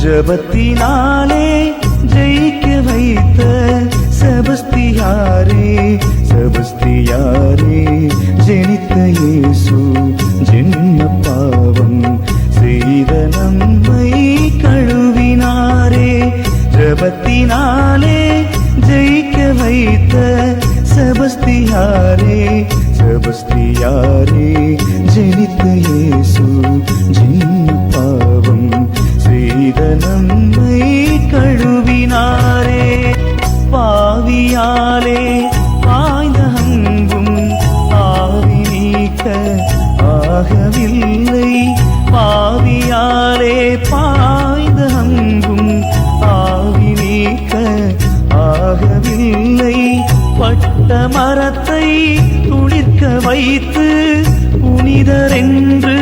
ஜபத்தினாலே ஜெயிக்க வைத்த செபஸ்தியாரே செபஸ்தியாரே ஜெனித்த இயேசு ஜென்ம பாவம் செய்த நம்மை கழுவினாரே ஜபத்தினாலே ஜெயிக்க வைத்த செபஸ்தியாரே செபஸ்தியாரே ஜெனித்த இயேசு ஜென்ம பாவம் செய்த நம்மை கழுவினாரே பாவியாலே பாய்ந்த அன்பும் ஆவி நீக்க ஆகவில்லை பாவியாலே பாய்ந்த அன்பும் ஆவி நீக்க ஆகவில்லை பட்ட மரத்தை துளிர்க்க வைத்து புனிதரென்று